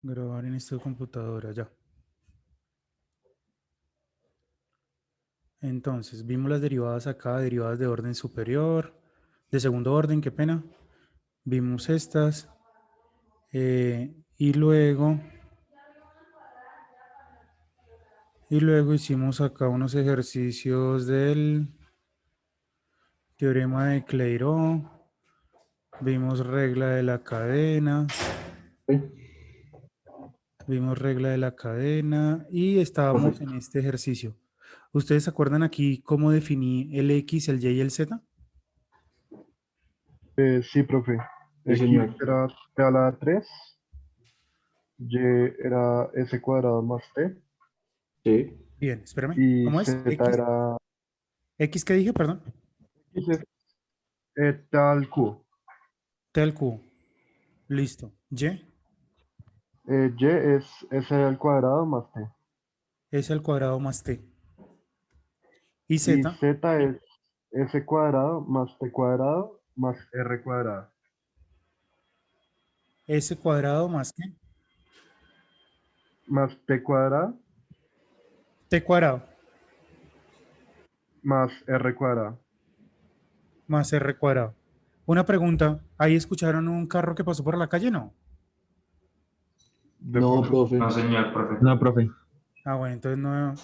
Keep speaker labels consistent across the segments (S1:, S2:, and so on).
S1: Grabar en esta computadora, ya. Entonces, vimos las derivadas acá, derivadas de orden superior, de segundo orden, qué pena. Vimos estas. Y luego hicimos acá unos ejercicios del teorema de Clairaut. Vimos regla de la cadena. Vimos regla de la cadena y estábamos
S2: Profe,
S1: en este ejercicio. ¿Ustedes se acuerdan aquí cómo definí el X, el Y y el Z?
S3: Sí, profe.
S2: sí,
S3: X
S2: señor.
S3: era t a la 3, Y era S cuadrado más T,
S2: Sí.
S1: Bien, espérame.
S3: y
S1: ¿Cómo es?
S3: Z
S1: X.
S3: era
S1: ¿X qué dije? Perdón.
S3: X es T al cubo.
S1: T al cubo. Listo. Y.
S3: Y es S al cuadrado más T.
S1: S al cuadrado más T. Y
S3: Y
S1: Z.
S3: Z es S cuadrado más T cuadrado más R cuadrado.
S1: S cuadrado más qué?
S3: Más T cuadrado
S1: T cuadrado
S3: más R cuadrado.
S1: más R cuadrado. Una pregunta. ¿Ahí escucharon un carro que pasó por la calle? No.
S3: De
S2: No,
S3: pronto.
S2: profe.
S4: No, señor, profe.
S2: No, profe.
S1: Ah, bueno, entonces no,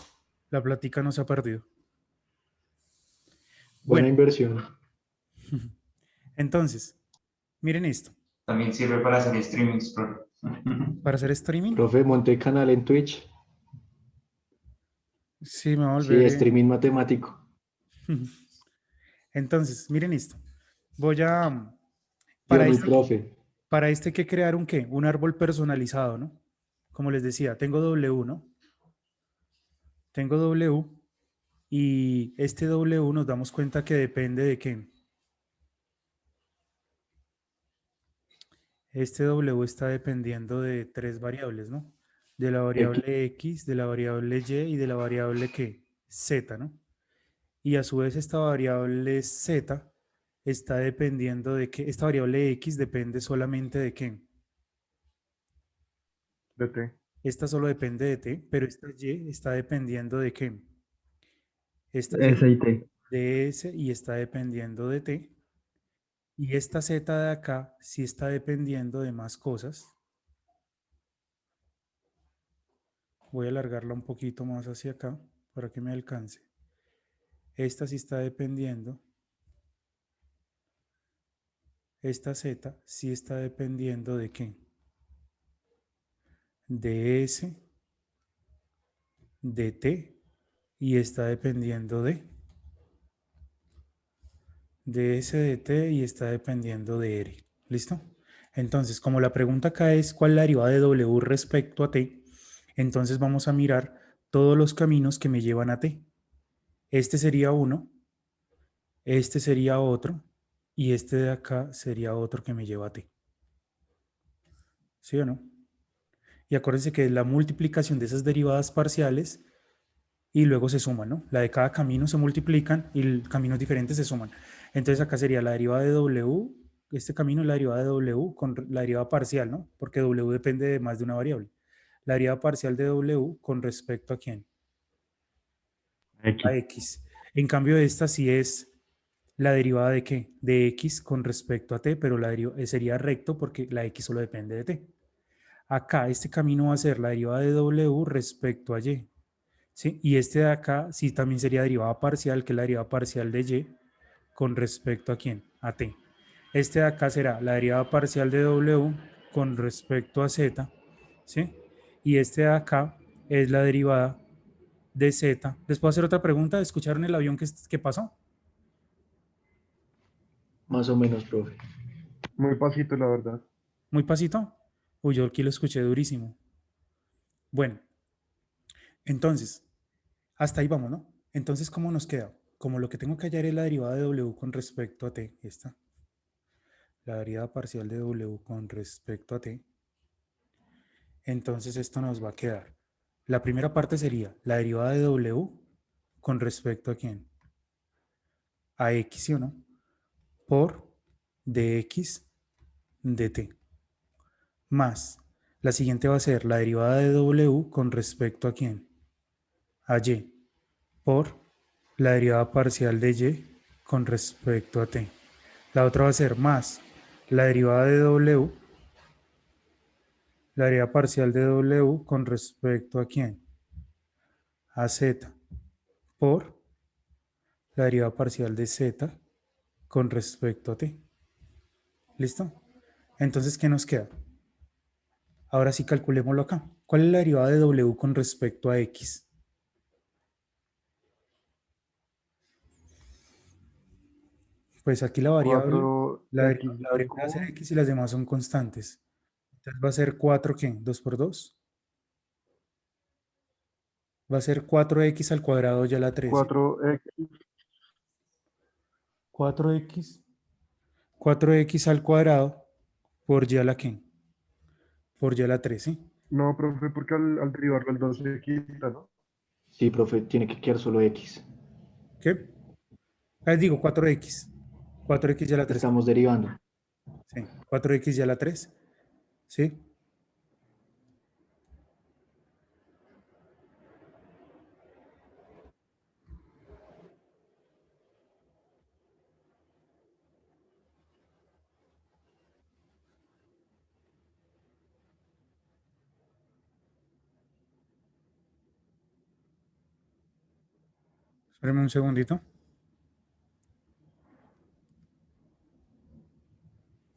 S1: la plática no se ha perdido.
S2: Buena
S1: Bueno,
S2: inversión.
S1: entonces, miren esto.
S4: También sirve para hacer streamings, profe.
S1: Para hacer streaming,
S2: Profe, monté canal en Twitch.
S1: sí me va a
S2: Sí,
S1: volver.
S2: streaming matemático.
S1: Entonces, miren esto. Voy a,
S2: Yo
S1: para
S2: mi
S1: esto,
S2: profe.
S1: para este hay que crear un qué, un árbol personalizado, ¿no? Como les decía, tengo W, ¿no? Tengo W y este W nos damos cuenta que depende de qué. Este W está dependiendo de tres variables, ¿no? De la
S2: X.
S1: variable X, de la variable Y y de la variable ¿qué? Z, ¿no? Y a su vez esta variable Z está dependiendo de qué. Esta variable X depende solamente de qué.
S3: De T.
S1: Esta solo depende de t, pero esta y está dependiendo de qué. Esta y
S2: S y T.
S1: de s y está dependiendo de t. Y esta z de acá sí está dependiendo de más cosas. Voy a alargarla un poquito más hacia acá para que me alcance. Esta sí está dependiendo. Esta z sí está dependiendo de qué. De s, de t y está dependiendo de S de T y está dependiendo de R. ¿Listo? Entonces, como la pregunta acá es cuál es la derivada de W respecto a T, entonces vamos a mirar todos los caminos que me llevan a T. Este sería uno, este sería otro y este de acá sería otro que me lleva a T. ¿Sí o no? Y acuérdense que es la multiplicación de esas derivadas parciales y luego se suman, ¿no? La de cada camino se multiplican y caminos diferentes se suman. Entonces acá sería la derivada de W, este camino es la derivada de W con la derivada parcial, ¿no? Porque W depende de más de una variable. La derivada parcial de W con respecto a quién? A
S2: X.
S1: X. En cambio esta sí es la derivada de qué? De X con respecto a T, pero sería recto porque la X solo depende de T. Acá este camino va a ser la derivada de W respecto a Y. ¿Sí? Y este de acá sí también sería derivada parcial, que es la derivada parcial de y con respecto a quién, a t. Este de acá será la derivada parcial de w con respecto a z, ¿sí? Y este de acá es la derivada de z. ¿Les puedo hacer otra pregunta? ¿Escucharon el avión que pasó?
S2: Más o menos, profe.
S3: Muy pasito, la verdad.
S1: ¿Muy pasito? Uy, yo aquí lo escuché durísimo. Bueno, entonces, hasta ahí vamos, ¿no? Entonces, ¿cómo nos queda? Como lo que tengo que hallar es la derivada de w con respecto a t, esta. La derivada parcial de w con respecto a t, entonces esto nos va a quedar. La primera parte sería la derivada de w con respecto a quién? A x, ¿sí o no? Por dx de t. Más La siguiente va a ser la derivada de W con respecto a quién? A Y, por la derivada parcial de Y con respecto a T. La otra va a ser más la derivada de W, la derivada parcial de W con respecto a quién? A Z, por la derivada parcial de Z con respecto a T. ¿Listo? Entonces, ¿qué nos queda? Ahora sí calculémoslo acá. ¿Cuál es la derivada de W con respecto a X? Pues aquí la variable, la
S3: 4x al
S1: variable va a ser
S3: cubo,
S1: X y las demás son constantes. Entonces va a ser 4, ¿qué? ¿2 por 2? Va a ser 4x al cuadrado ya la 13.
S3: 4x,
S1: 4x, 4x al cuadrado por y a la ¿qué? Por y a la 13.
S3: no, profe, porque al derivarlo el 2 se quita, ¿no?
S2: Sí, profe, tiene que quedar solo X.
S1: ¿Qué? Ah, digo 4x. 4x y a la 3.
S2: Estamos derivando.
S1: Sí, 4x y a la 3. ¿Sí? Espérame un segundito.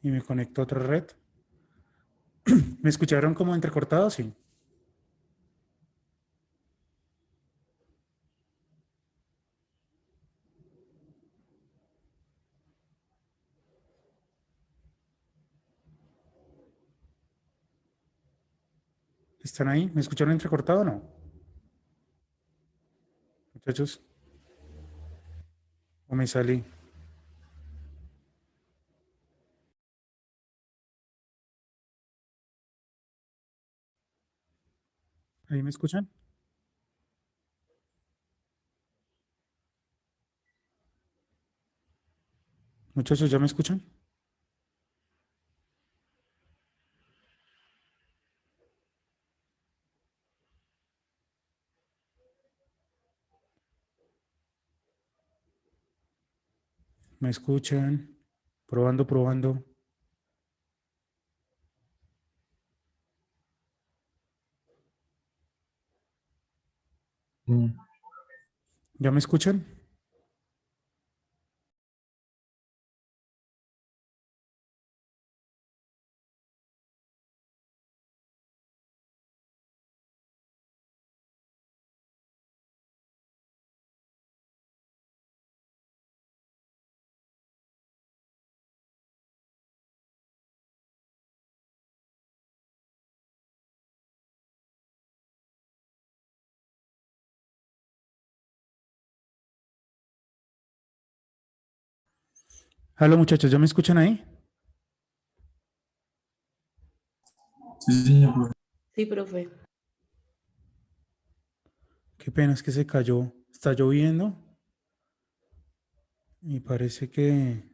S1: Y me conecto a otra red. ¿Me escucharon como entrecortado? Sí. ¿Están ahí? ¿Me escucharon entrecortado o no? Muchachos, o me salí. ¿Ahí me escuchan? Muchachos, ¿ya me escuchan? ¿Me escuchan? Probando, probando. ¿Ya me escuchan? Hola muchachos, ¿ya me escuchan ahí?
S4: Sí, señor, profe.
S5: Sí, profe.
S1: Qué pena, es que se cayó. Está lloviendo y parece que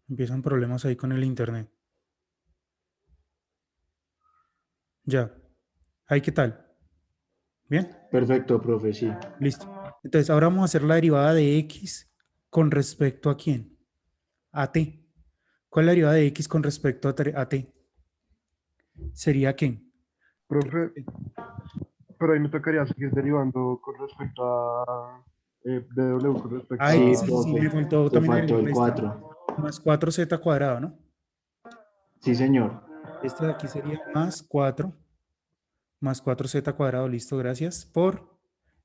S1: empiezan problemas ahí con el internet. Ya. ¿Ahí qué tal? ¿Bien?
S2: Perfecto, profe, sí.
S1: Listo. Entonces, ahora vamos a hacer la derivada de X con respecto a quién? A T. ¿Cuál es la derivada de X con respecto a T? ¿Sería quién?
S3: Profe, pero ahí me tocaría seguir derivando con respecto a dw con respecto
S1: A
S2: Sí,
S1: X,
S3: a...
S1: sí, me
S2: profe.
S1: faltó
S2: Le
S1: también
S2: faltó
S1: agregar
S2: el
S1: esta, ¿no?
S2: 4.
S1: Más 4z cuadrado, ¿no?
S2: Sí, señor.
S1: Esta de aquí sería más 4, más 4z cuadrado, listo, gracias, por,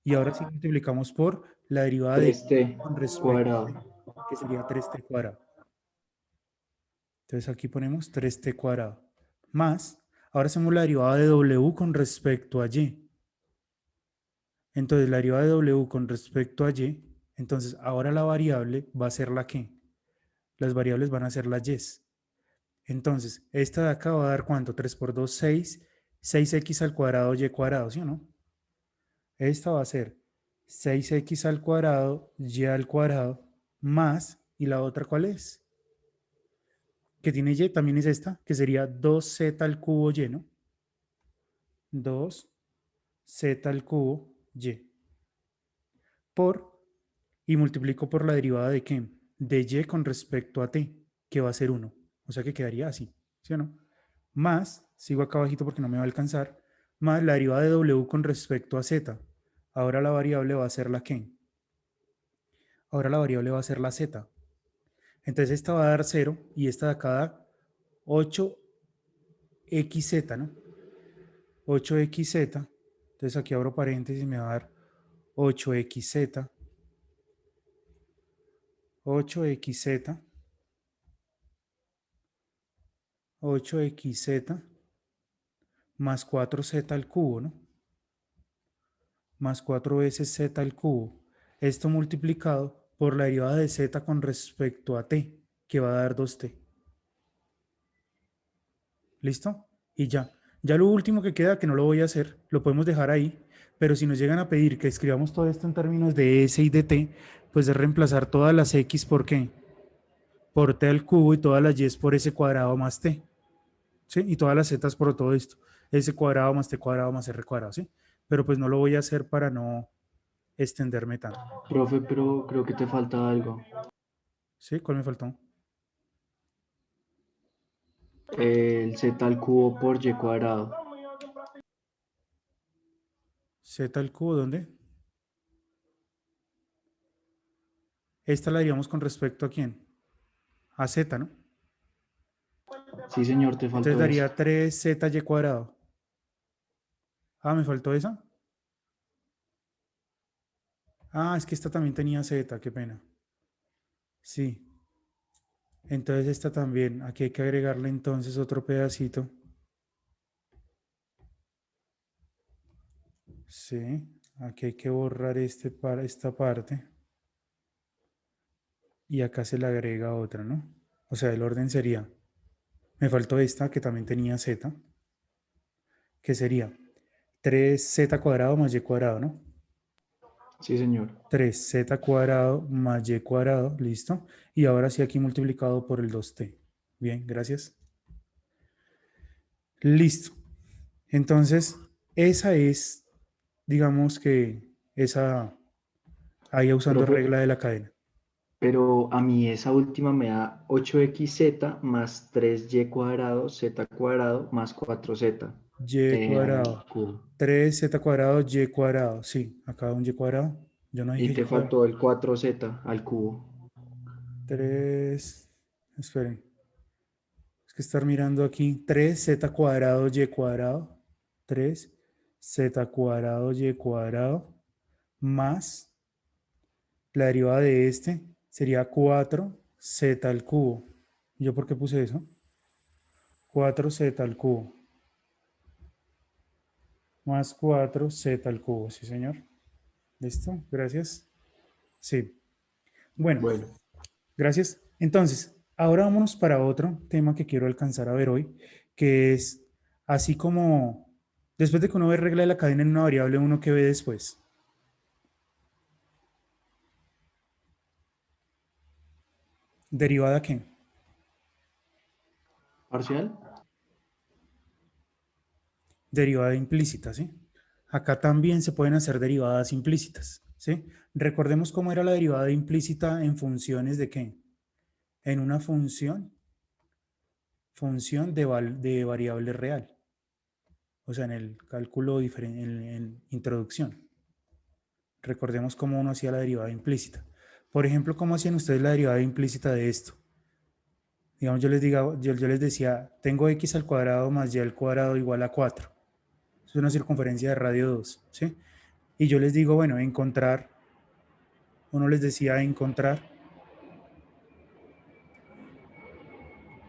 S1: y ahora sí multiplicamos por la derivada de
S2: 3t
S1: con respecto a
S2: cuadrado.
S1: t, que sería 3t cuadrado. Entonces aquí ponemos 3t cuadrado, más, ahora hacemos la derivada de w con respecto a y. Entonces la derivada de w con respecto a y, entonces ahora la variable va a ser la que, las variables van a ser las y. Entonces, esta de acá va a dar ¿cuánto? 3 por 2, 6. 6x al cuadrado y cuadrado, ¿sí o no? Esta va a ser 6x al cuadrado y al cuadrado más, ¿y la otra cuál es? Que tiene y, también es esta, que sería 2z al cubo y, ¿no? 2 z al cubo y. Y multiplico por la derivada de ¿qué? De y con respecto a t, que va a ser 1. O sea que quedaría así, ¿sí o no? Más, sigo acá abajito porque no me va a alcanzar, más la derivada de w con respecto a z. Ahora la variable va a ser la ¿qué? Ahora la variable va a ser la z. Entonces esta va a dar 0 y esta de acá da 8xz, ¿no? 8xz. Entonces aquí abro paréntesis y me va a dar 8xz. 8xz. 8xz más 4z al cubo, ¿no? Más 4 veces z al cubo. Esto multiplicado por la derivada de z con respecto a t, que va a dar 2t. ¿Listo? Y ya. Ya lo último que queda, que no lo voy a hacer, lo podemos dejar ahí, pero si nos llegan a pedir que escribamos todo esto en términos de s y de t, pues es reemplazar todas las x por qué? Por t al cubo y todas las y por s cuadrado más t. ¿Sí? Y todas las z por todo esto. S cuadrado más t cuadrado más r cuadrado, ¿sí? Pero pues no lo voy a hacer para no extenderme tanto.
S2: Profe, pero creo que te falta algo.
S1: ¿Sí? ¿Cuál me faltó?
S2: El z al cubo por y cuadrado.
S1: Z al cubo, ¿dónde? Esta la haríamos con respecto a quién? A z, ¿no?
S2: Sí, señor, te
S1: Entonces
S2: faltó eso.
S1: daría 3z y cuadrado. Ah, ¿me faltó esa? Ah, es que esta también tenía z, qué pena. Sí. Entonces esta también. Aquí hay que agregarle entonces otro pedacito. Sí. Aquí hay que borrar esta parte. Y acá se le agrega otra, ¿no? O sea, el orden sería, me faltó esta que también tenía z, que sería 3z cuadrado más y cuadrado, ¿no?
S2: Sí, señor.
S1: 3z cuadrado más y cuadrado, listo. Y ahora sí aquí multiplicado por el 2t. Bien, gracias. Listo. Entonces, esa es, digamos que esa, ahí usando
S2: Profe,
S1: regla de la cadena.
S2: pero a mí esa última me da 8xz más 3y cuadrado z cuadrado más 4z
S1: Y
S2: al
S1: cuadrado,
S2: cubo.
S1: 3z cuadrado, y cuadrado. Sí, acá un y cuadrado. Yo no
S2: Y
S1: dije y
S2: te
S1: cuadrado.
S2: faltó el 4z al cubo.
S1: 3, esperen, es que estar mirando aquí, 3z cuadrado y cuadrado, 3z cuadrado y cuadrado, más la derivada de este sería 4z al cubo. ¿Yo por qué puse eso? 4z al cubo, más 4z al cubo, sí señor. ¿Listo? Gracias. Sí. Bueno,
S2: Bueno,
S1: gracias. Entonces, ahora vámonos para otro tema que quiero alcanzar a ver hoy, que es así como después de que uno ve regla de la cadena en una variable, uno que ve después. ¿Derivada qué?
S2: parcial.
S1: Derivada implícita, ¿sí? Acá también se pueden hacer derivadas implícitas, ¿sí? Recordemos cómo era la derivada implícita en funciones de qué. En una función de variable real. O sea, en el cálculo en introducción. Recordemos cómo uno hacía la derivada implícita. Por ejemplo, ¿cómo hacían ustedes la derivada implícita de esto? Digamos, yo les decía, tengo x al cuadrado más y al cuadrado igual a 4. Es una circunferencia de radio 2, ¿sí? Y yo les digo, bueno, encontrar, uno les decía encontrar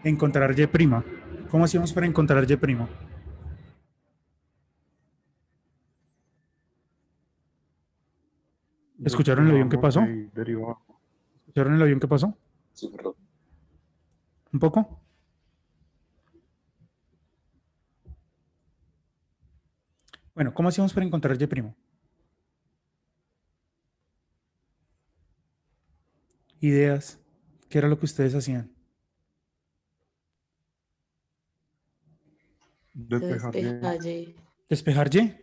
S1: y prima. ¿Cómo hacíamos para encontrar y prima?
S3: Lo
S1: ¿Escucharon el avión que
S3: sumamos y
S1: pasó?
S3: ahí derivamos.
S1: ¿Escucharon el avión que pasó?
S4: Sí, perdón.
S1: ¿Un poco? Bueno, ¿cómo hacíamos para encontrar y prima? Ideas. ¿Qué era lo que ustedes hacían?
S3: Despejar y
S5: Despeja Y.
S1: Despejar Y.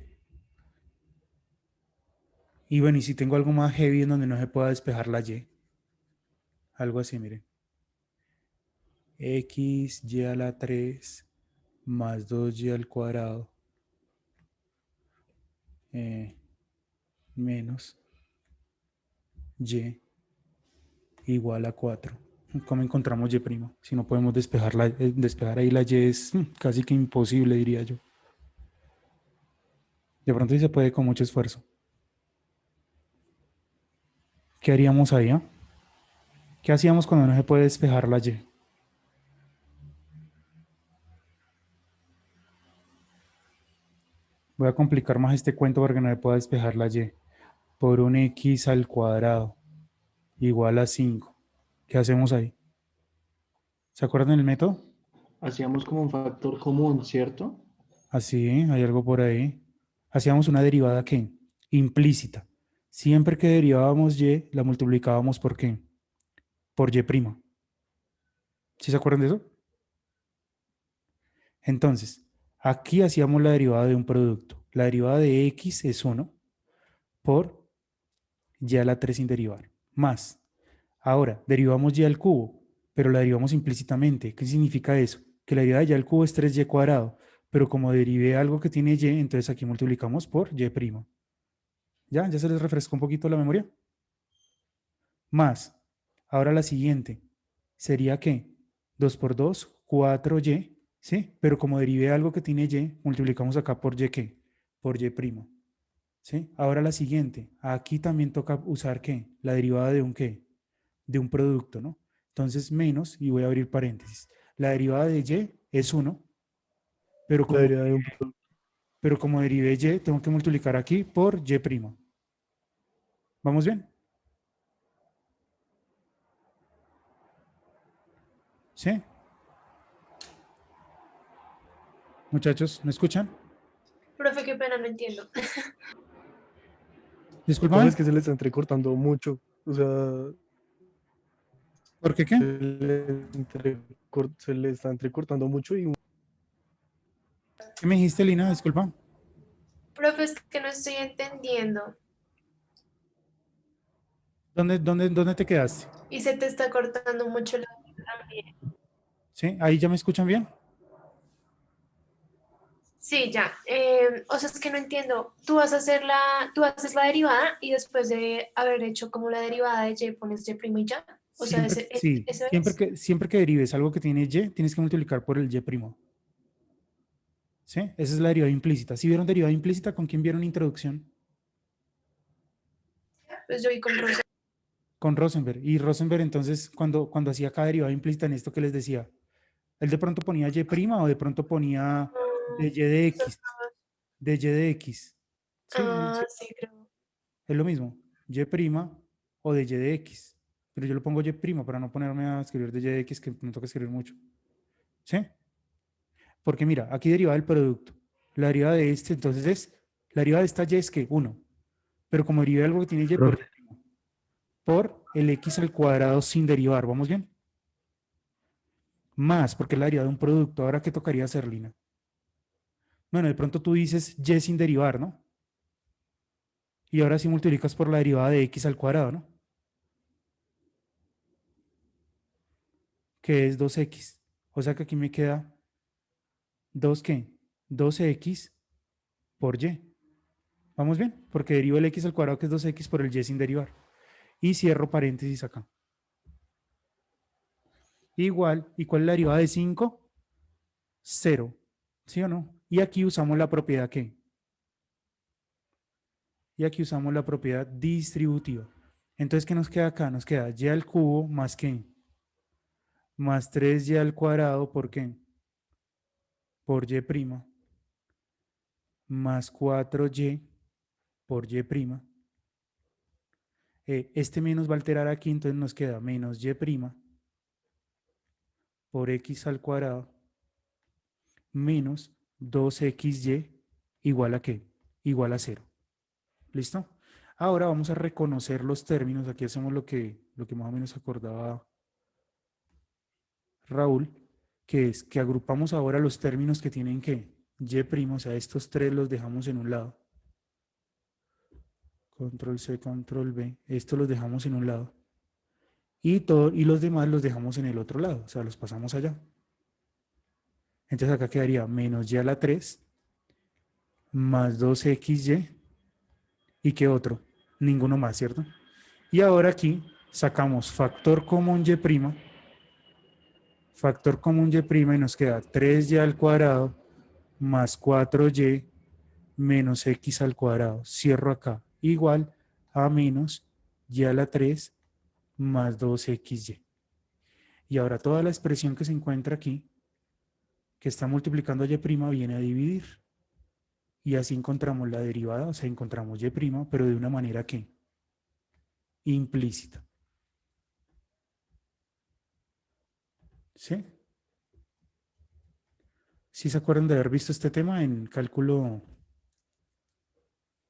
S1: Y bueno, y si tengo algo más heavy en donde no se pueda despejar la Y. Algo así, miren. X, Y a la 3 más 2Y al cuadrado menos Y igual a 4. ¿Cómo encontramos Y'? Si no podemos despejar, despejar ahí la Y es casi que imposible, diría yo. De pronto sí se puede con mucho esfuerzo. ¿Qué haríamos ahí? ¿Qué hacíamos cuando no se puede despejar la Y? Voy a complicar más este cuento para que no se pueda despejar la Y. Por un X al cuadrado igual a 5. ¿Qué hacemos ahí? ¿Se acuerdan del método?
S2: Hacíamos como un factor común, ¿cierto?
S1: Así, hay algo por ahí. Hacíamos una derivada ¿qué? Implícita. Siempre que derivábamos Y, la multiplicábamos por ¿qué? Por Y'. ¿Sí se acuerdan de eso? Entonces, aquí hacíamos la derivada de un producto. La derivada de X es 1 por Y a la 3 sin derivar. Más. Ahora, derivamos Y al cubo, pero la derivamos implícitamente. ¿Qué significa eso? Que la derivada de Y al cubo es 3Y cuadrado, pero como derivé algo que tiene Y, entonces aquí multiplicamos por Y'. ¿Ya se les refrescó un poquito la memoria? Más. Ahora la siguiente. ¿Sería qué? 2 por 2, 4Y, ¿sí? Pero como derivé algo que tiene Y, multiplicamos acá por Y, ¿qué? Por Y'. ¿Sí? Ahora la siguiente. Aquí también toca usar ¿qué? La derivada de un ¿qué? De un producto, ¿no? Entonces menos, y voy a abrir paréntesis. La derivada de Y es 1, pero
S3: La
S1: como,
S3: derivada de un producto.
S1: pero como derivé Y, tengo que multiplicar aquí por Y'. ¿Vamos bien? ¿Sí? Muchachos, ¿me escuchan?
S5: Profe, qué pena, no entiendo.
S3: Profe,
S1: Discúlpame.
S3: es que se le está entrecortando mucho. O sea,
S1: ¿Por qué qué?
S3: se le está entrecortando mucho y
S1: ¿Qué me dijiste, Lina? Disculpa.
S5: Profe, es que no estoy entendiendo.
S1: ¿Dónde te quedaste?
S5: Y se te está cortando mucho la también.
S1: ¿Sí? ¿Ahí ya me escuchan bien?
S5: Sí, ya. O sea, es que no entiendo. Tú haces la derivada y después de haber hecho como la derivada de y pones y primo y ya. O sea,
S1: Siempre, sí.
S5: eso
S1: Siempre
S5: es.
S1: que, siempre que derives algo que tiene Y, tienes que multiplicar por el Y'. ¿Sí? Esa es la derivada implícita. ¿Sí vieron derivada implícita? ¿Con quién vieron introducción?
S5: Pues yo vi con Rosa.
S1: Con Rosenberg. Y Rosenberg entonces, cuando hacía cada derivada implícita en esto que les decía, él de pronto ponía Y' o de pronto ponía de Y de X, de Y de X. ¿Sí?
S5: Ah, sí, creo.
S1: Es lo mismo, Y' o de Y de X. Pero yo lo pongo Y' para no ponerme a escribir de Y de X, que me toca escribir mucho. ¿Sí? Porque mira, aquí deriva del producto. La derivada de este, entonces es, la derivada de esta Y es que 1. Pero como deriva de algo que tiene Y
S3: profe,
S1: por el X al cuadrado sin derivar. ¿Vamos bien? Más, porque es la derivada de un producto. Ahora, ¿qué tocaría hacer, Lina? Bueno, de pronto tú dices Y sin derivar, ¿no? Y ahora sí multiplicas por la derivada de X al cuadrado, ¿no? Que es 2X. O sea que aquí me queda 2 ¿qué? 2X por Y. ¿Vamos bien? Porque derivo el X al cuadrado que es 2X por el Y sin derivar. Y cierro paréntesis acá. Igual, ¿y cuál es la derivada de 5? 0. ¿Sí o no? Y aquí usamos la propiedad ¿qué? Y aquí usamos la propiedad distributiva. Entonces, ¿qué nos queda acá? Nos queda Y al cubo más ¿qué? Más 3Y al cuadrado, ¿por qué? Por Y', más 4Y por Y'. Este menos va a alterar aquí, entonces nos queda menos Y' por X al cuadrado menos 2XY igual a ¿qué? Igual a 0. ¿Listo? Ahora vamos a reconocer los términos. Aquí hacemos lo que más o menos acordaba Raúl, que es que agrupamos ahora los términos que tienen ¿qué? y', o sea, estos tres los dejamos en un lado. Control C, control V, estos los dejamos en un lado. Y los demás los dejamos en el otro lado, o sea, los pasamos allá. Entonces acá quedaría menos y a la 3 más 2xy. ¿Y qué otro? Ninguno más, ¿cierto? Y ahora aquí sacamos factor común y', factor común y', y nos queda 3y al cuadrado más 4y menos x al cuadrado. Cierro acá. Igual a menos y a la 3 más 2xy. Y ahora toda la expresión que se encuentra aquí, que está multiplicando y', viene a dividir. Y así encontramos la derivada, o sea, encontramos y', pero de una manera que implícita. ¿Sí? ¿Sí se acuerdan de haber visto este tema en cálculo?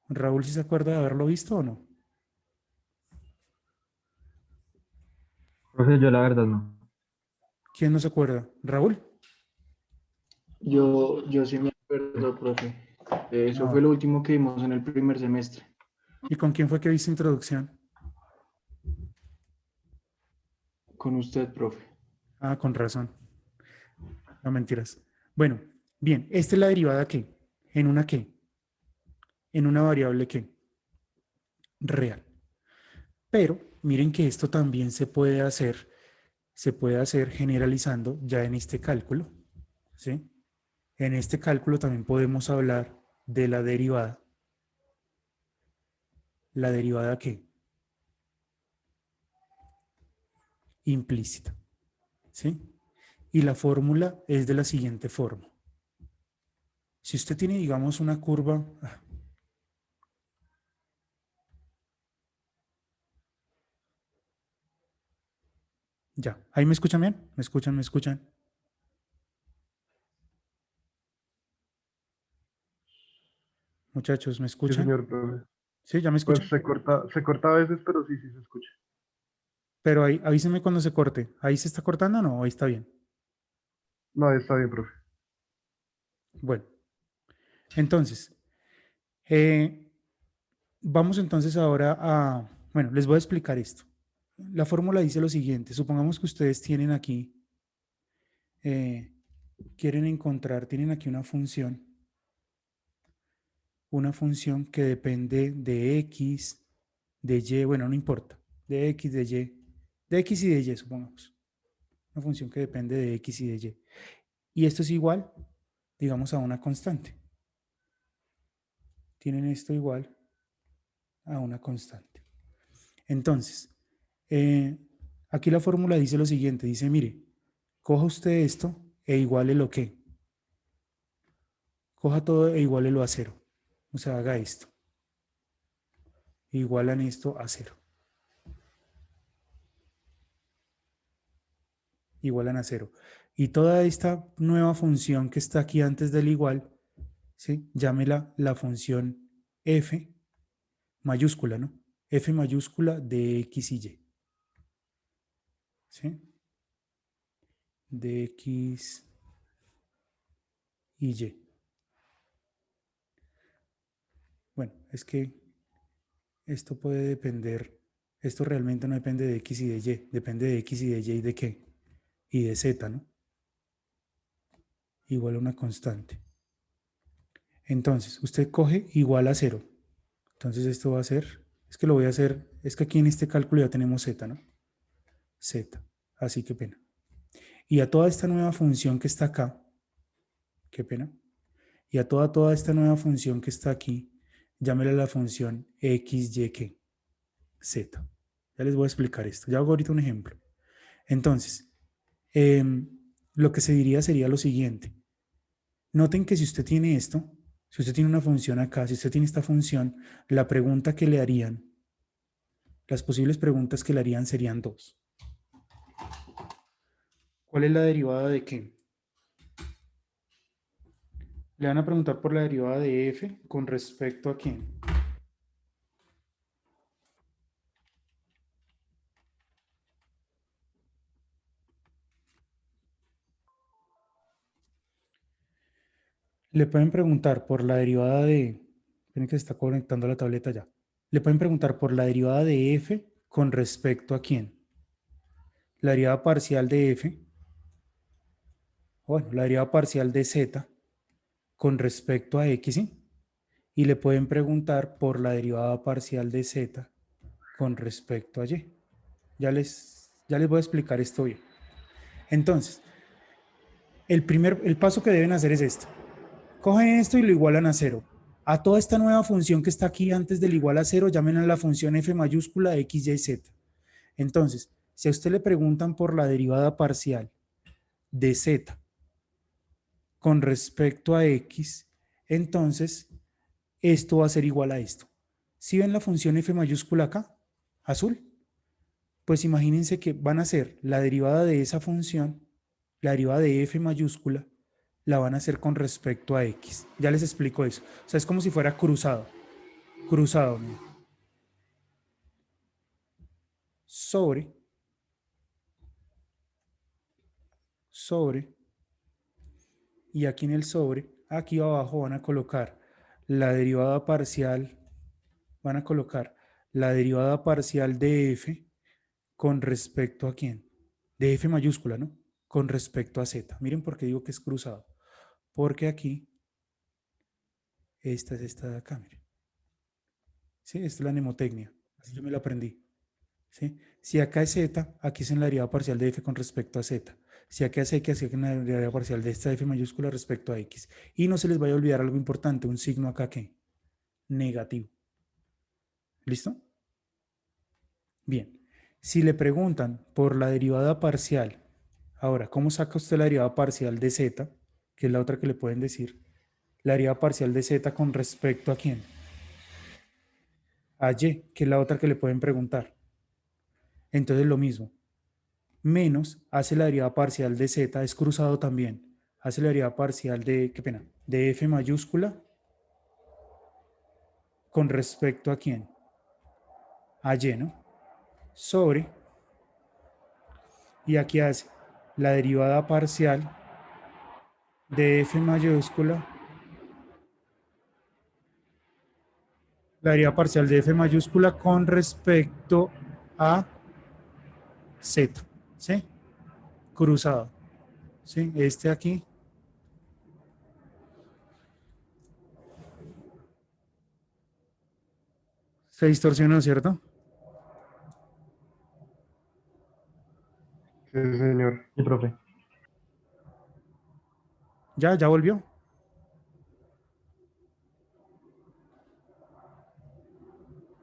S1: Raúl, ¿sí se acuerda de haberlo visto o no?
S6: Profe, yo la verdad no.
S1: ¿Quién no se acuerda? ¿Raúl?
S2: Yo sí me acuerdo, profe. Eso
S1: Ah,
S2: fue lo último que vimos en el primer semestre.
S1: ¿y con quién fue que viste introducción?
S2: Con usted, profe.
S1: Ah, con razón. No mentiras. Bueno, bien, esta es la derivada ¿qué? ¿En una qué? En una variable ¿qué? Real. Pero miren que esto también se puede hacer generalizando ya en este cálculo, ¿sí? En este cálculo también podemos hablar de la derivada. ¿La derivada qué? Implícita, ¿sí? Y la fórmula es de la siguiente forma. Si usted tiene, digamos, una curva... Ya, ¿ahí me escuchan bien? ¿Me escuchan? ¿Me escuchan? Muchachos, ¿me
S3: Sí,
S1: escuchan?
S3: señor, profe.
S1: ¿Sí? ¿Ya me
S3: Pues
S1: escuchan?
S3: se corta a veces, pero sí, sí se escucha.
S1: Pero ahí, avísenme cuando se corte. ¿Ahí se está cortando o no? Ahí está bien.
S3: No, está bien, profe.
S1: Bueno, entonces, eh, vamos entonces ahora a... Bueno, les voy a explicar esto. La fórmula dice lo siguiente. Supongamos que ustedes tienen aquí, eh, quieren encontrar, tienen aquí una función que depende de x, de y, bueno, no importa, de x, de x y de y, supongamos. Una función que depende de x y de y. Y esto es igual, digamos, a una constante. Tienen esto igual a una constante. Entonces, eh, aquí la fórmula dice lo siguiente, dice, mire, coja usted esto e iguale qué. Coja todo e igualelo a cero. O sea, haga esto. Igualan esto a cero. Igualan a cero. Y toda esta nueva función que está aquí antes del igual, ¿sí? Llámela la función f mayúscula, ¿no? F mayúscula de x y y. ¿Sí? De x y y. Bueno, es que esto puede depender, esto realmente no depende de x y de y, depende de x y de y de qué, y de z, ¿no? Igual a una constante. Entonces, usted coge igual a cero. Entonces esto va a ser, es que lo voy a hacer, es que aquí en este cálculo ya tenemos z, ¿no? Z, así que pena. Y a toda esta nueva función que está acá, qué pena, y a toda esta nueva función que está aquí, llámela la función x, y, ¿qué? Z. Ya les voy a explicar esto. Ya hago ahorita un ejemplo. Entonces, lo que se diría sería lo siguiente. Noten que si usted tiene esto, si usted tiene una función acá, si usted tiene esta función, la pregunta que le harían, las posibles preguntas que le harían serían dos. ¿Cuál es la derivada de qué? Le van a preguntar por la derivada de f con respecto a quién. Le pueden preguntar por la derivada de... Miren que se está conectando la tableta ya. Le pueden preguntar por la derivada de f con respecto a quién. La derivada parcial de f, bueno, la derivada parcial de z con respecto a x, ¿sí? Y le pueden preguntar por la derivada parcial de z con respecto a y. Ya les voy a explicar esto bien. Entonces, el paso que deben hacer es esto. Cogen esto y lo igualan a 0. A toda esta nueva función que está aquí antes del igual a 0, llamen a la función f mayúscula x, y, z. Entonces, si a usted le preguntan por la derivada parcial de z con respecto a x, entonces esto va a ser igual a esto. ¿Sí ven la función f mayúscula acá? Azul. Pues imagínense que van a hacer la derivada de esa función, la derivada de f mayúscula, la van a hacer con respecto a x. Ya les explico eso. O sea, es como si fuera cruzado. Cruzado. ¿No? Sobre. Y aquí en el sobre, aquí abajo van a colocar la derivada parcial, van a colocar la derivada parcial de f con respecto a quién. De f mayúscula, ¿no? Con respecto a z. Miren por qué digo que es cruzado. Porque aquí, esta es esta de acá, miren. ¿Sí? Esta es la mnemotecnia. Así yo me la aprendí. ¿Sí? Si acá es z, aquí es en la derivada parcial de f con respecto a z. Si acá es x, aquí es en la derivada parcial de esta f mayúscula respecto a x. Y no se les vaya a olvidar algo importante, un signo acá que negativo. ¿Listo? Bien. Si le preguntan por la derivada parcial, ahora, ¿cómo saca usted la derivada parcial de z? Que es la otra que le pueden decir. La derivada parcial de z con respecto a quién? A y, que es la otra que le pueden preguntar. Entonces lo mismo. Menos hace la derivada parcial de z, es cruzado también. Hace la derivada parcial de, qué pena, de f mayúscula con respecto a quién? A y, ¿no? Sobre, y aquí hace la derivada parcial de f mayúscula, la derivada parcial de f mayúscula con respecto a z, ¿sí? Cruzado, ¿sí? Este aquí. Se distorsionó, ¿cierto?
S3: Sí, señor.
S6: Sí, profe.
S1: Ya volvió.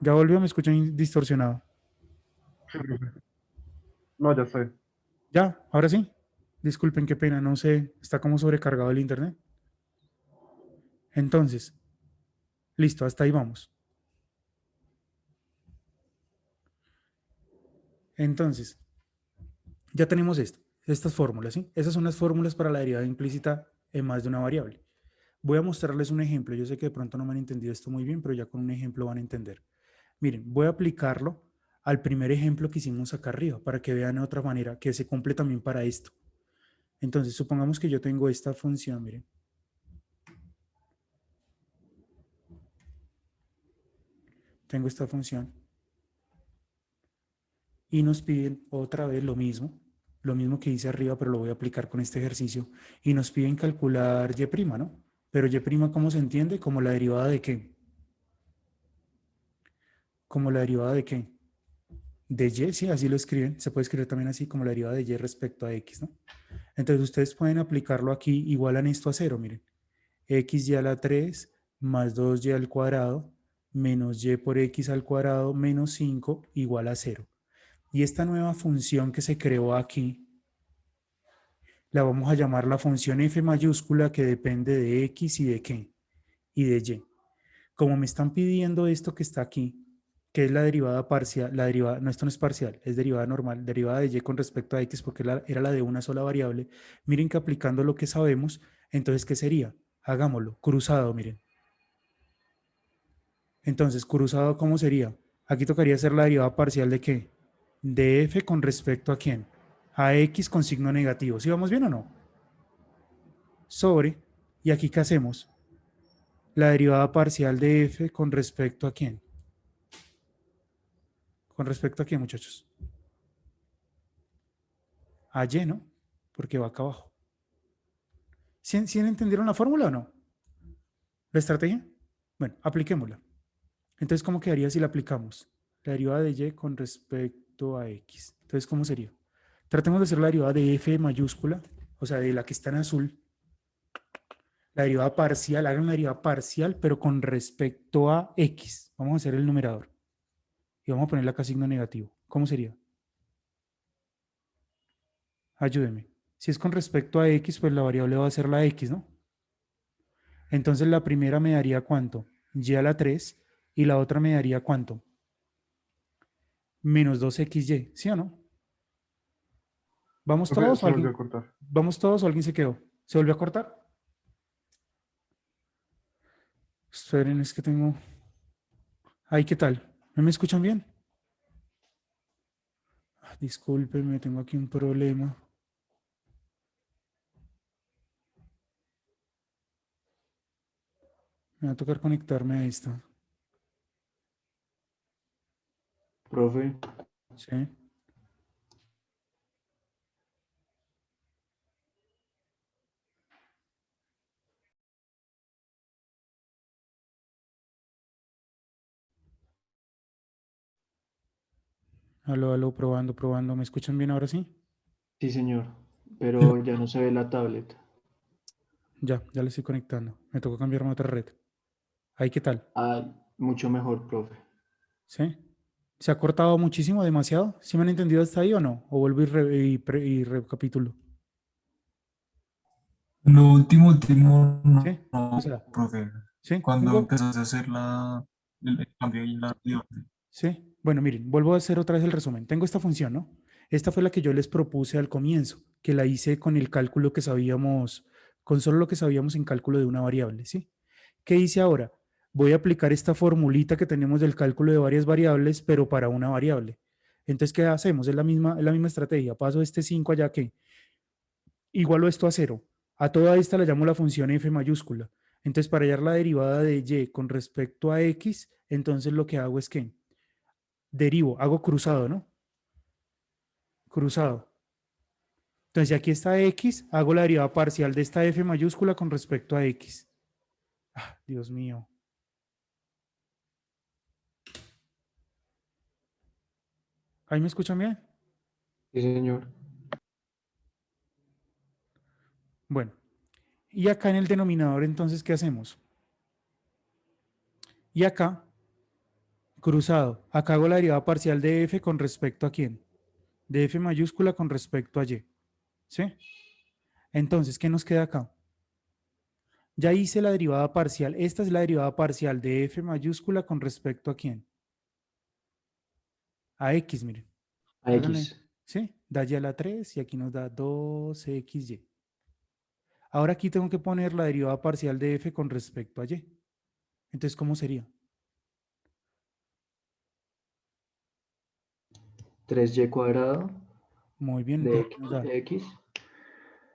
S1: Ya volvió, me escuchan distorsionado.
S3: Sí, profe. No, ya sé.
S1: Ya, ahora sí. Disculpen, qué pena, no sé, está como sobrecargado el internet. Entonces, listo, hasta ahí vamos. Entonces, ya tenemos esto, estas fórmulas, ¿sí? Esas son las fórmulas para la derivada implícita en más de una variable. Voy a mostrarles un ejemplo. Yo sé que de pronto no me han entendido esto muy bien, pero ya con un ejemplo van a entender. Miren, voy a aplicarlo al primer ejemplo que hicimos acá arriba para que vean de otra manera que se cumple también para esto. Entonces, supongamos que yo tengo esta función, miren. Tengo esta función. Y nos piden otra vez lo mismo que hice arriba, pero lo voy a aplicar con este ejercicio. Y nos piden calcular y', ¿no? Pero y', ¿cómo se entiende? Como la derivada de qué. Como la derivada de qué. De y, sí, así lo escriben. Se puede escribir también así, como la derivada de y respecto a x, ¿no? Entonces ustedes pueden aplicarlo aquí, igualan esto a 0, miren. Xy a la 3 más 2y al cuadrado menos y por x al cuadrado menos 5 igual a 0. Y esta nueva función que se creó aquí, la vamos a llamar la función f mayúscula que depende de x y de qué, y de y. Como me están pidiendo esto que está aquí, que es la derivada parcial, no, esto no es parcial, es derivada normal, derivada de y con respecto a x porque era la de una sola variable, miren que aplicando lo que sabemos, entonces, ¿qué sería? Hagámoslo, cruzado, miren. Entonces, cruzado, ¿cómo sería? Aquí tocaría hacer la derivada parcial de qué? De f con respecto a quién? A x con signo negativo. ¿Sí vamos bien o no? Sobre ¿Y aquí qué hacemos? La derivada parcial de f con respecto a quién. ¿Con respecto a quién, muchachos? A y, ¿no? Porque va acá abajo. ¿Sí entendieron la fórmula o no? ¿La estrategia? Bueno, apliquémosla. Entonces, ¿cómo quedaría si la aplicamos? La derivada de y con respecto a x. Entonces, ¿cómo sería? Tratemos de hacer la derivada de f mayúscula, o sea, de la que está en azul. La derivada parcial, hagan una derivada parcial, pero con respecto a x. Vamos a hacer el numerador. Y vamos a ponerle acá signo negativo. ¿Cómo sería? Ayúdeme. Si es con respecto a x, pues la variable va a ser la x, ¿no? Entonces la primera me daría ¿cuánto? Y a la 3 y la otra me daría ¿cuánto? Menos 2xy, ¿sí o no? ¿Vamos
S3: Profe,
S1: todos o
S3: se volvió a
S1: alguien?
S3: cortar.
S1: ¿Vamos todos o alguien se quedó? ¿Se volvió a cortar? Esperen, es que tengo... Ay, ¿qué tal? ¿No me escuchan bien? Ah, discúlpenme, tengo aquí un problema. Me va a tocar conectarme a esta.
S2: Profe,
S1: ¿Sí? Aló, aló, probando, probando. ¿Me escuchan bien ahora sí?
S2: sí, señor, pero ya no se ve la tablet.
S1: Ya le estoy conectando. Me tocó cambiarme a otra red. Ahí, ¿qué tal?
S2: Ah, mucho mejor, profe.
S1: ¿Sí? ¿Se ha cortado muchísimo, demasiado? ¿Sí me han entendido hasta ahí o no? ¿O vuelvo y recapitulo?
S4: Lo último,
S1: ¿Sí? O
S4: no,
S1: sea,
S4: profe.
S1: ¿sí?
S4: Cuando
S1: ¿Tengo?
S4: empezaste a hacer el cambio y la variable.
S1: ¿Sí? Bueno, miren, vuelvo a hacer otra vez el resumen. Tengo esta función, ¿no? Esta fue la que yo les propuse al comienzo, que la hice con el cálculo que sabíamos, con solo lo que sabíamos en cálculo de una variable, ¿sí? ¿Qué hice ahora? Voy a aplicar esta formulita que tenemos del cálculo de varias variables, pero para una variable. Entonces, ¿qué hacemos? Es la misma estrategia. Paso este 5 allá que igualo esto a 0. A toda esta la llamo la función f mayúscula. Entonces, para hallar la derivada de y con respecto a x, entonces lo que hago es que derivo, hago cruzado, ¿no? Cruzado. Entonces, si aquí está x, hago la derivada parcial de esta f mayúscula con respecto a x. Ah, Dios mío. ¿Ahí me escuchan bien?
S2: Sí, señor.
S1: Bueno, y acá en el denominador, entonces, ¿qué hacemos? Y acá, cruzado, acá hago la derivada parcial de f con respecto a quién? De f mayúscula con respecto a y. ¿Sí? Entonces, ¿qué nos queda acá? Ya hice la derivada parcial. Esta es la derivada parcial de f mayúscula con respecto a quién? A x, miren.
S2: A
S1: Háganle.
S2: X.
S1: ¿Sí? Da y a la 3 y aquí nos da 2xy. Ahora aquí tengo que poner la derivada parcial de f con respecto a y. Entonces, ¿cómo sería?
S2: 3y cuadrado
S1: Muy bien,
S2: de
S1: entonces
S2: X,
S1: nos da
S2: de X.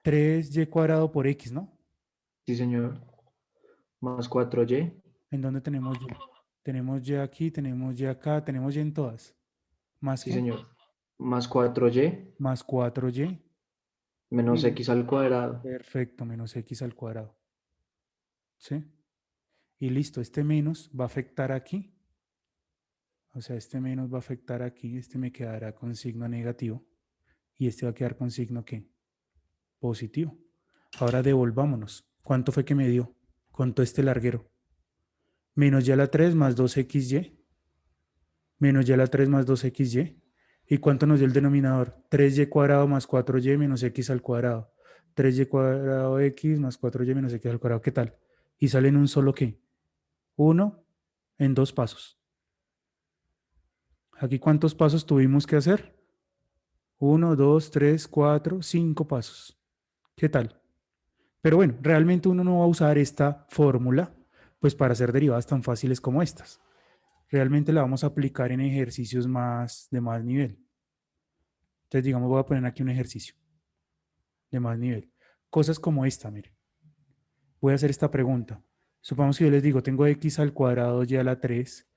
S1: 3y cuadrado por x, ¿no?
S2: Sí, señor. Más 4y.
S1: ¿En dónde tenemos y? Tenemos y aquí, tenemos y acá, tenemos y en todas. ¿Más
S2: Sí,
S1: qué?
S2: señor. Más 4y
S1: Más 4y.
S2: menos
S1: Y
S2: x al cuadrado.
S1: perfecto, menos x al cuadrado. ¿Sí? Y listo, este menos va a afectar aquí. O sea, este menos va a afectar aquí. Este me quedará con signo negativo. Y este va a quedar con signo ¿qué? Positivo. Ahora devolvámonos. ¿Cuánto fue que me dio? Contó este larguero. Menos y a la 3 más 2xy. Menos y a la 3 más 2xy. ¿Y cuánto nos dio el denominador? 3y cuadrado más 4y menos x al cuadrado. 3y cuadrado x más 4y menos x al cuadrado. ¿Qué tal? Y sale en un solo ¿qué? 1 en 2 pasos. Aquí, ¿cuántos pasos tuvimos que hacer? 1, 2, 3, 4, 5 pasos. ¿Qué tal? Pero bueno, realmente uno no va a usar esta fórmula pues para hacer derivadas tan fáciles como estas. Realmente la vamos a aplicar en ejercicios de más nivel. Entonces, digamos, voy a poner aquí un ejercicio de más nivel. Cosas como esta, miren. voy a hacer esta pregunta. Supongamos que yo les digo, tengo x al cuadrado y a la 3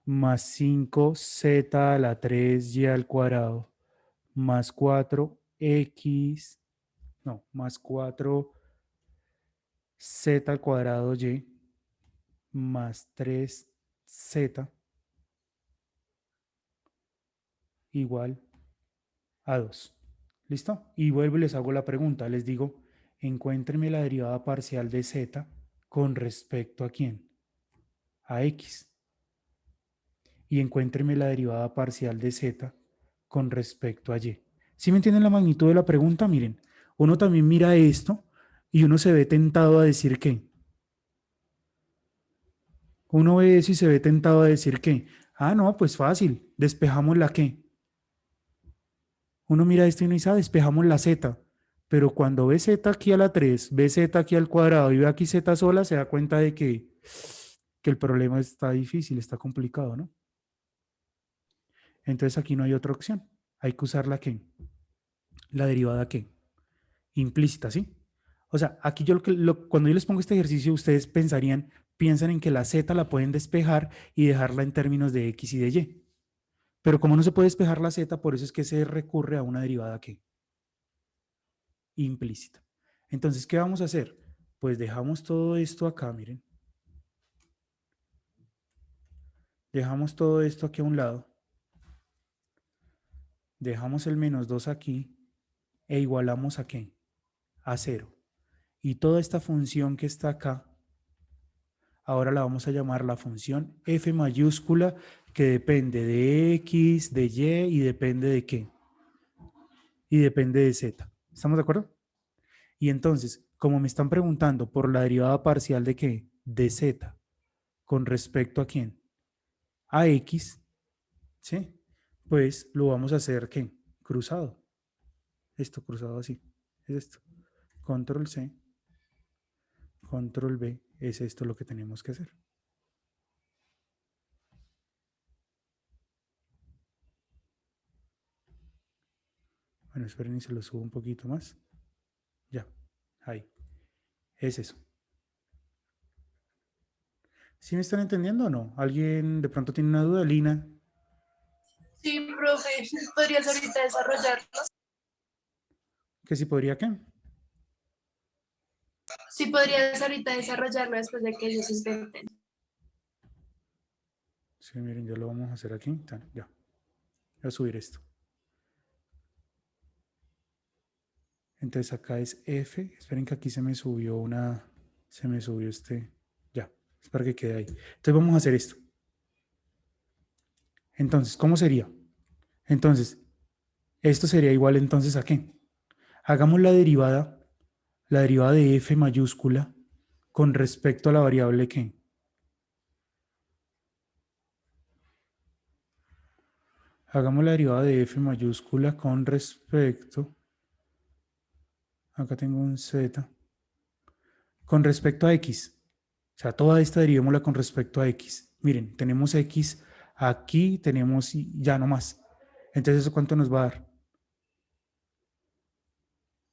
S1: más 5z a la 3y al cuadrado más 4x, no, más 4z al cuadrado y más 3z igual a 2. ¿Listo? Y vuelvo y les hago la pregunta. Les digo, encuéntrenme la derivada parcial de z con respecto a quién? A x. Y encuéntrenme la derivada parcial de z con respecto a y. ¿Sí me entienden la magnitud de la pregunta? Miren, uno también mira esto y uno se ve tentado a decir qué. Uno ve eso y se ve tentado a decir qué. Ah, no, pues fácil, despejamos la qué. Uno mira esto y uno dice, ah, despejamos la z. Pero cuando ve z aquí a la 3, ve z aquí al cuadrado y ve aquí z sola, se da cuenta de que el problema está difícil, está complicado, ¿no? Entonces aquí no hay otra opción. Hay que usar la qué. La derivada qué. Implícita, ¿sí? O sea, aquí yo cuando yo les pongo este ejercicio, ustedes piensan en que la z la pueden despejar y dejarla en términos de x y de y. Pero como no se puede despejar la z, por eso es que se recurre a una derivada ¿qué? Implícita. Entonces, ¿qué vamos a hacer? Pues dejamos todo esto acá, miren. Dejamos todo esto aquí a un lado. Dejamos el menos 2 aquí e igualamos a ¿qué? A 0. Y toda esta función que está acá, ahora la vamos a llamar la función f mayúscula, que depende de x, de y depende de qué. Y depende de z. ¿Estamos de acuerdo? Y entonces, como me están preguntando por la derivada parcial de qué, de z, con respecto a quién, a x, ¿sí? Pues lo vamos a hacer ¿qué? Cruzado. Esto cruzado así. Es esto. Control C, Control V, es esto lo que tenemos que hacer. Bueno, esperen y se lo subo un poquito más. Ya, ahí. Es eso. ¿Sí me están entendiendo o no? ¿Alguien de pronto tiene una duda, Lina?
S5: Sí, profe, ¿podrías ahorita desarrollarlo?
S1: ¿Que si podría qué?
S5: Sí, podrías ahorita desarrollarlo después de que ellos intenten.
S1: Sí, miren, ya lo vamos a hacer aquí. Ya. Voy a subir esto. Entonces acá es F. Esperen que aquí se me subió Ya, es para que quede ahí. Entonces vamos a hacer esto. Entonces, ¿cómo sería? Entonces, esto sería igual entonces ¿a qué? Hagamos la derivada de f mayúscula con respecto a la variable ¿qué? Hagamos la derivada de f mayúscula con respecto, acá tengo un z, con respecto a x. O sea, toda esta derivémosla con respecto a x. Miren, tenemos x aquí, tenemos ya no más. Entonces, ¿eso cuánto nos va a dar?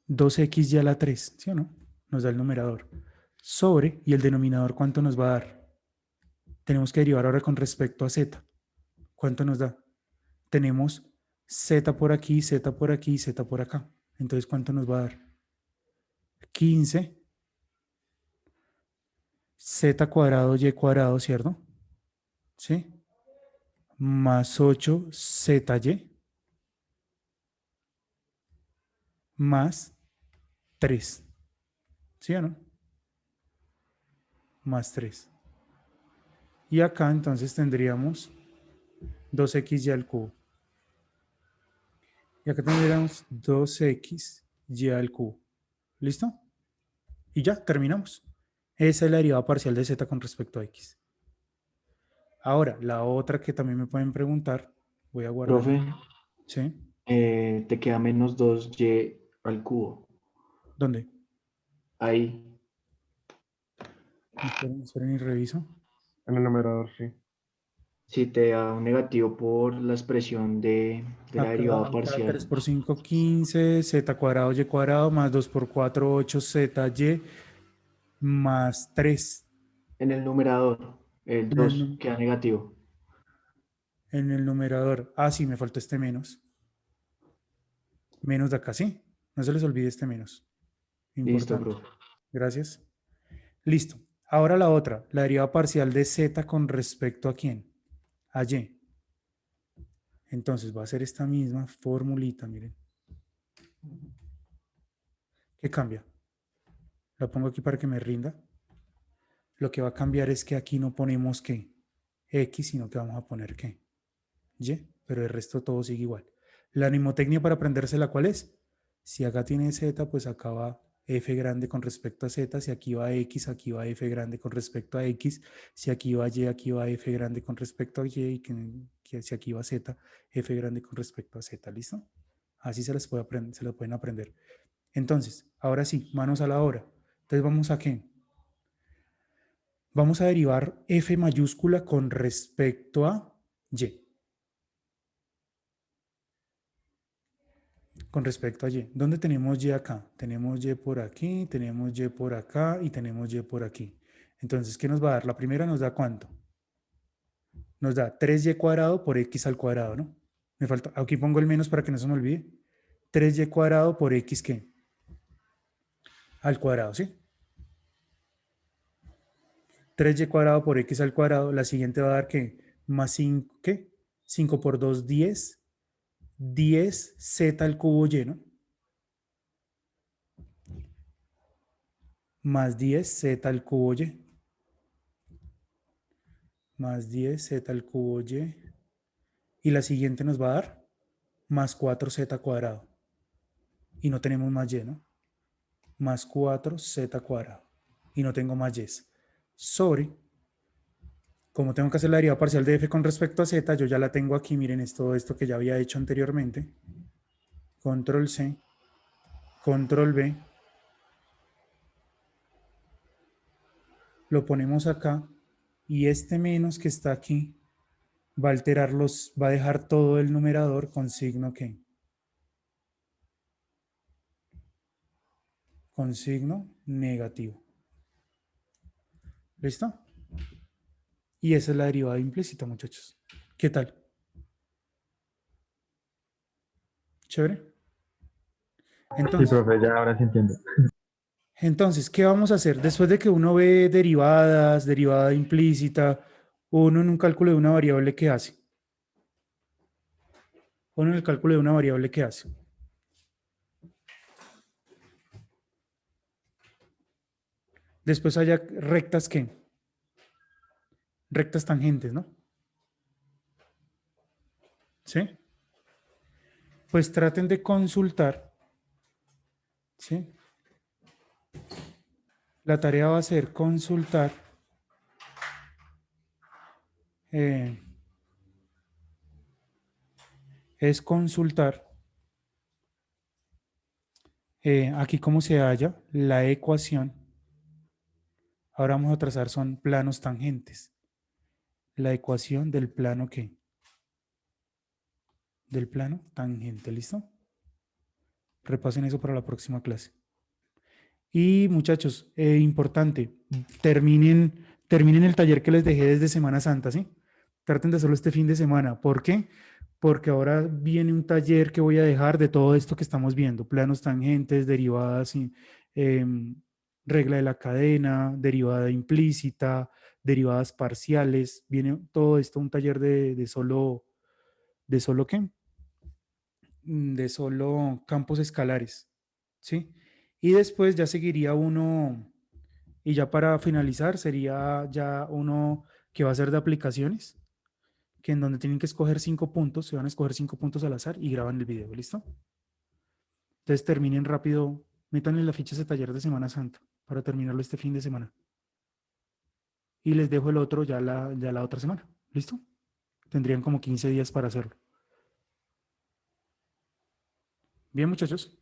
S1: 2x y a la 3, ¿sí o no? Nos da el numerador. Sobre, y el denominador, ¿cuánto nos va a dar? Tenemos que derivar ahora con respecto a z. ¿Cuánto nos da? Tenemos z por aquí, z por aquí, z por acá. Entonces, ¿cuánto nos va a dar? 15 z cuadrado y cuadrado, ¿cierto? ¿Sí? Más 8 zy más 3. ¿Sí o no? Más 3. Y acá entonces tendríamos 2xy al cubo. Y acá tendríamos 2xy al cubo. ¿Listo? Y ya, terminamos. Esa es la derivada parcial de z con respecto a x. Ahora, la otra que también me pueden preguntar, voy a guardar.
S2: Profe,
S1: ¿Sí?
S2: te queda menos 2y al cubo.
S1: ¿Dónde?
S2: Ahí.
S1: Esperen y reviso.
S3: En el numerador, sí.
S2: Si te da un negativo por la expresión de la derivada
S1: Acá 3
S2: parcial.
S1: por 5, 15, z cuadrado y cuadrado, más 2 por 4, 8 zy más 3
S2: En el numerador, el
S1: en el,
S2: 2
S1: nu-
S2: queda negativo.
S1: en el numerador. Ah, sí, me faltó este menos. Menos de acá, sí. No se les olvide este menos.
S2: Listo,
S1: Importante.
S2: profe.
S1: Gracias. Listo. Ahora la otra, la derivada parcial de z con respecto a quién? A y. Entonces va a ser esta misma formulita, miren. ¿Qué cambia? La pongo aquí para que me rinda. Lo que va a cambiar es que aquí no ponemos ¿qué? X, sino que vamos a poner ¿qué? Y, pero el resto todo sigue igual. La mnemotecnia para aprendérsela, ¿cuál es? Si acá tiene Z, pues acá va F grande con respecto a Z. Si aquí va X, aquí va F grande con respecto a X. Si aquí va Y, aquí va F grande con respecto a Y. Y que si aquí va Z, F grande con respecto a Z. ¿Listo? Así se les puede aprender, se lo pueden aprender. Entonces, ahora sí, manos a la obra. Entonces, ¿vamos a qué? Vamos a derivar F mayúscula con respecto a Y. Con respecto a Y. ¿Dónde tenemos Y acá? Tenemos Y por aquí, tenemos Y por acá y tenemos Y por aquí. Entonces, ¿qué nos va a dar? La primera nos da ¿cuánto? Nos da 3Y cuadrado por X al cuadrado, ¿no? Me falta, aquí pongo el menos para que no se me olvide. 3Y cuadrado por X, ¿qué? Al cuadrado, ¿sí? 3Y cuadrado por X al cuadrado. La siguiente va a dar, ¿qué? Más 5, ¿qué? 5 por 2, 10. 10Z al cubo Y, ¿no? Más 10Z al cubo Y. Más 10Z al cubo Y. Y la siguiente nos va a dar más 4Z cuadrado. Y no tenemos más Y, ¿no? Más 4Z cuadrado. Y no tengo más Y. Sobre, como tengo que hacer la derivada parcial de F con respecto a Z, yo ya la tengo aquí. Miren, es todo esto que ya había hecho anteriormente. Control C, Control V. Lo ponemos acá. Y este menos que está aquí va a alterar los, va a dejar todo el numerador con signo ¿qué? Con signo negativo. ¿Listo? Y esa es la derivada implícita, muchachos. ¿Qué tal? ¿Chévere?
S6: Sí,
S1: Entonces,
S6: profe, ya ahora sí entiendo.
S1: ¿qué vamos a hacer? Después de que uno ve derivadas, derivada implícita, uno en un cálculo de una variable, ¿qué hace? Uno en el cálculo de una variable, ¿qué hace? Después haya rectas, ¿qué? Rectas tangentes, ¿no? ¿Sí? Pues traten de consultar, ¿sí? La tarea va a ser consultar es consultar aquí cómo se halla la ecuación. Ahora vamos a trazar son planos tangentes. La ecuación del plano ¿qué? Del plano tangente, ¿listo? Repasen eso para la próxima clase. Y muchachos, importante, terminen el taller que les dejé desde Semana Santa, ¿sí? Traten de hacerlo este fin de semana. ¿Por qué? Porque ahora viene un taller que voy a dejar de todo esto que estamos viendo, planos tangentes, derivadas, regla de la cadena, derivada implícita, derivadas parciales. Viene todo esto, un taller ¿de solo qué? De solo campos escalares, ¿sí? Y después ya seguiría uno, y ya para finalizar sería ya uno que va a ser de aplicaciones, que en donde tienen que escoger 5 puntos, se van a escoger 5 puntos al azar y graban el video, ¿listo? Entonces terminen rápido, métanle la ficha a ese taller de Semana Santa para terminarlo este fin de semana. Y les dejo el otro ya la otra semana, ¿listo? Tendrían como 15 días para hacerlo. Bien, muchachos.